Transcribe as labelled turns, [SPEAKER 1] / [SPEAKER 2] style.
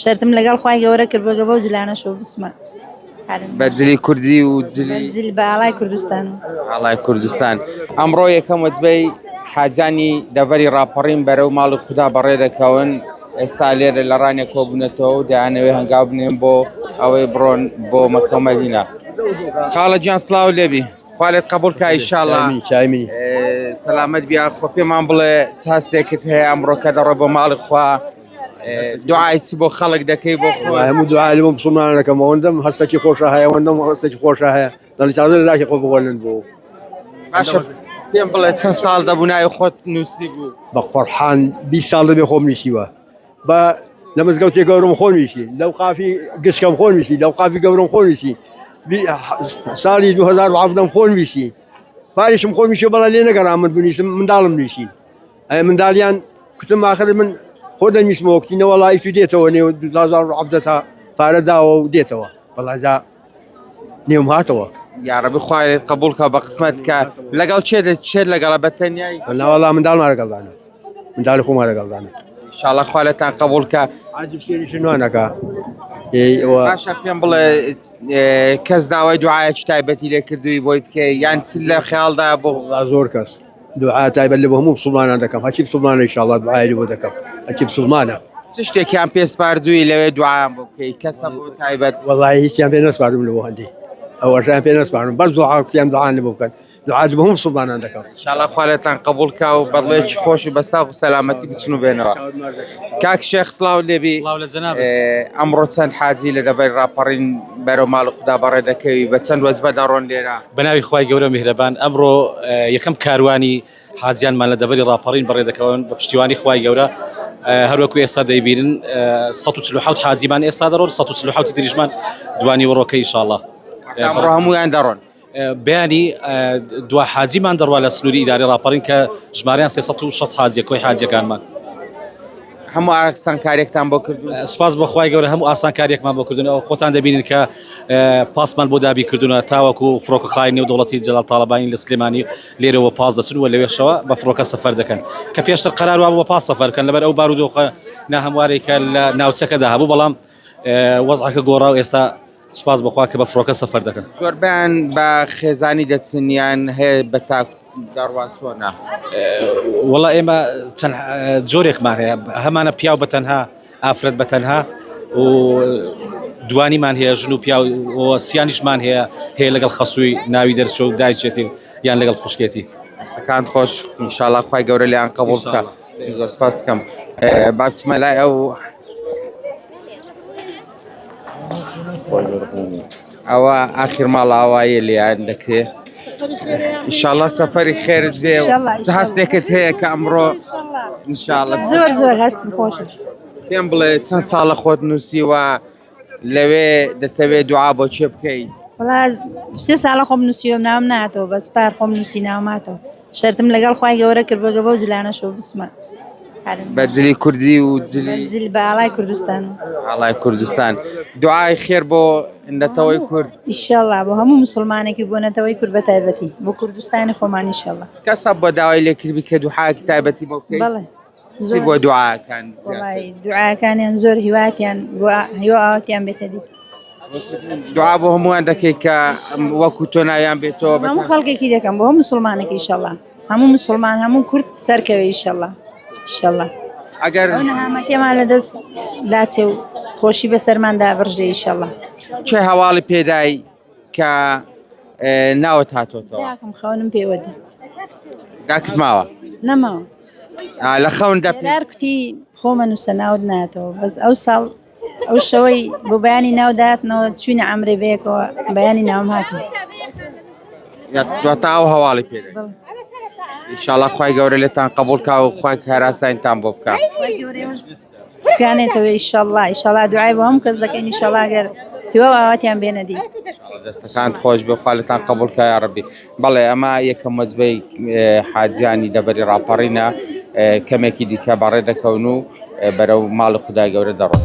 [SPEAKER 1] شرتم لەگەڵ خوای گەورە کرد بۆ گەبە و جلانەشەوە بسمە
[SPEAKER 2] بەجلی کوردی و جلی
[SPEAKER 1] زل بە ئاڵای کوردستان
[SPEAKER 2] ئاڵای کوردستان ئەمڕۆ یەکەم وەجبەی حاجانی دەڤەری ڕاپەڕین بەرەو ماڵی خودا بەڕێ دەکەون ئێستا لێرە لە ڕانێک کۆبوونەتەوە و دەیانەوێ هەنگاو بنێن بۆ ئەوەی بڕۆن بۆ مەکە و مەدینە. خاڵە گیان سڵاو لێبی خوا لێت قبوڵ کە ئینشاڵڵا سەلامەت بیا خۆ پێمان بڵێ چ هەستێکت هەیە ئەمڕۆ کە دەڕۆ بۆ ماڵی خوا دوعای چی بۆ خەڵک دەکەی بۆ خۆ
[SPEAKER 3] هەموو دوعای بۆ مسلمانان دەکەم ئەوەندەم هەستێکی خۆشە هەیە ئەوەندەم هەستێکی خۆشە هەیە دەڵی لاشی خۆ بگۆڵن بۆ
[SPEAKER 2] باشە پێم بڵێ چەند ساڵ دەبوو ناوی خۆت نووسی بوو
[SPEAKER 3] بە فەرحان 20 ساڵ دەبێ خۆم نووسیوە بە لە مزگەوتێ گەورم خۆ نووسی لەو قافی گشتکەم خۆ نووسی لەو قافی گەورم خۆ نووسی ساڵی 2017 خۆ نووسی پاریشم خۆ نووسی بەڵام لێ نەگەڕام من بنووسم منداڵم نووسین ئەی منداڵیان کوتم آخر من خۆ دەنویسمەوە کتینەوە وەڵی تو دێتەوە نێو 2017 تا پارە داوە و دێتەوە بەڵام جا نێوم هاتەوە
[SPEAKER 2] یارەبی خوای لێت قبوڵ کە بە قسمەت کە لەگەڵ چێت لەگەڵە بەتەنیایی
[SPEAKER 3] وەڵا منداڵمان لەگەڵدانە منداڵی خۆمان لەگەڵدانە
[SPEAKER 2] ئینشاڵڵا خوا لێتان قبوڵ کە
[SPEAKER 3] عاجب سێریشی نوانەکە
[SPEAKER 2] باشە پێم بڵێ کەس داوای دوعایەکی تایبەتی لێ کردووی بۆی بکەی یان چ لە خەیاڵدا بۆ
[SPEAKER 3] زۆر کەس دوعا تایبەت لە بۆ هەموو مسلمانان دەکەم هەچی مسلمانە ئینشاڵڵا دوعای لێ بۆ دەکەم هەچی مسلمانە
[SPEAKER 2] چ شتێکیان پێسپاردووی لەوێ دوعایان بۆ بکەی کەسە بۆ تایبەت
[SPEAKER 3] وەڵی هیچیان پێ نەسپاردم لەوە هەندێ ئەوەشیان پێ نەسپارم بەس دوعاکیان دوعان لێ بۆ بکەن دوعا بە هەموو مسلمانان دەکەم
[SPEAKER 2] ئینشاڵڵا خوا لێتان قبوڵ کا و بەڵێکی خۆش و بە ساغ و سەلامەتی بچن و بێنەوە. کاک شێخ سڵاو لێبی ئەمڕۆ چەند حاجی لە دەبەری ڕاپەڕین بەرەو ماڵی خودا بەڕێ دەکەوی بە چەند وەجبە دەڕۆن لێرە
[SPEAKER 4] بەناوی خوای گەورە میهرەبان ئەمڕۆ یەکەم کاروانی حاجیانمان لە دەبەری ڕاپەڕین بەڕێ دەکەون بە پشتیوانی خوای گەورە هەروەکو ئێستا دەیبینن 147 حاجیمان ئێستا دەڕۆن 147 تریژمان دوانی وڕۆکە ئینشاڵڵا
[SPEAKER 2] ئەمڕۆ هەموویان دەڕۆن
[SPEAKER 4] بەیانی دو حاجیمان دەڕوا لە سنووری ئیداری ڕاپەڕین کە ژمارەیان 360 حاجیە کۆی حاجیەکانمان
[SPEAKER 2] هەموو ئاسانکاریەکتان بۆ کردوون
[SPEAKER 4] سپاس بەخوای گەورە هەموو ئاسانکاریەکمان بۆ کردوون ئەو خۆتان دەبینن کە پاسمان بۆ دابی کردوونە تاوەکو فڕۆکەخای نێودەوڵەتی جەلال تاڵەبانی لە سلێمانی لێرەوە پاس دەچن و لەوێشەوە بە فڕۆکە سەفەر دەکەن کە پێشتر قەرار وا بوو بە پاس سەفەر بکەن لەبەر ئەو بارودۆخە ناهەموارێک کە لە ناوچەکەدا هەبوو بەڵام وەزعەکە گۆڕا و ئێستا سپاس بەخوا کە بە فڕۆکە سەفەر دەکەن
[SPEAKER 2] زۆربیان بە خێزانی دەچنیان هەیە بە تاک داڕوان چۆنە
[SPEAKER 4] وەڵا ئێمە چەند جۆرێکمان هەیە هەمانە پیاو بەتەنها ئافرەت بەتەنها و دوانیمان هەیە ژن و پیا و سیانیشمان هەیە لەگەڵ خەسووی ناوی دەرچۆ و دایچێتی یان لەگەڵ خوشکێتی
[SPEAKER 2] ئەسەکان خۆش ئینشاڵڵا خوای گەورە لیان قبوڵ بکە زۆر سپاس دەکەم باچمە لای ئەو ئەوە ئاخر ماڵاوایە لێیان دەکرێت ئینشاڵڵا سەفەری خێرت بێ چ هەستێکت هەیە کە ئەمڕۆ ئینشاڵڵا
[SPEAKER 1] زۆر هەستم خۆشە
[SPEAKER 2] پێم بڵێ چەند ساڵە خۆت نووسیوە لەوێ دەتەوێت دوعا بۆ چێ بکەیت
[SPEAKER 1] وەڵا 3 ساڵە خۆم نووسیوە ناوم ناتەوە بەس پار خۆم نووسی ناوماتەوە شەرتم لەگەڵ خوای گەورە کرد بۆ گەبە و جلانەشەوە بسمە
[SPEAKER 2] بەجلی کوردی و جلی
[SPEAKER 1] زل بە ئاڵای کوردستان
[SPEAKER 2] ئاڵای کوردستان دوعای خێر بۆ نەتەوەی کورد
[SPEAKER 1] ئینشاڵڵا بۆ هەموو مسلمانێکی بۆ نەتەوەی کورد بە تایبەتی بۆ کوردستانی خۆمان ئینشاڵڵا
[SPEAKER 2] کەسە بۆ داوای لێکردبی کە دوعایەکی تایبەتی بۆ بکەیت
[SPEAKER 1] بەڵێ
[SPEAKER 2] چی بۆ دوعاکان
[SPEAKER 1] وەڵی دوعاکانیان زۆر هیواتیان بۆ هیوا ئاواتیان بێتە دی
[SPEAKER 2] دوعا بۆ هەمووان دەکەیت کە وەکو تۆ ناویان بێتەوە
[SPEAKER 1] هەموو خەڵکێکی دەکەم بۆ هەموو مسلمانێکی ئینشاڵڵا هەموو مسلمان هەموو کورد سەرکەوێ ئینشاڵڵا ئینشاڵڵا
[SPEAKER 2] ئەگەر
[SPEAKER 1] ئەو نەهامەتیمان لەدەست لاچێ و خۆشی بەسەرماندا بڕژێ ئینشاڵڵا
[SPEAKER 2] چێ هەواڵی پێدای کە ناوت هاتۆتەوە
[SPEAKER 1] داکەم خەونم پێوەدا
[SPEAKER 2] داکت ماوە
[SPEAKER 1] نەماوە
[SPEAKER 2] لە خەون
[SPEAKER 1] قرار کوتی خۆمە نووسە ناوت ناتەوە بەس ئەو ساڵ ئەو شەوەی بۆ بەیانی ناو داهاتنەوە چوینە ئەمرێ بەیەکەوە بەیانی ناوم هاتووە
[SPEAKER 2] دواتە ئەو هەواڵی پێدای ئینشاڵڵا خوای گەورە لێتان قبوڵ کا و خوای هەراسانتان بۆ بکە
[SPEAKER 1] بکانێتەوە ئینشاڵڵا دوعای بۆ هەموو کەس دەکەین ئینشاڵڵا ئەگەر هیوا ئاواتیان بێنە دی
[SPEAKER 2] دەستەکانت خۆش بێ خوا لێتان قبوڵ کا یا ڕەبی بەڵێ ئەمە یەکەم وەجبەی حاجیانی دەبەری ڕاپەڕینە کەمێکی دیکە بەڕێ دەکەون و بەرەو ماڵی خودای گەورە دەڕۆن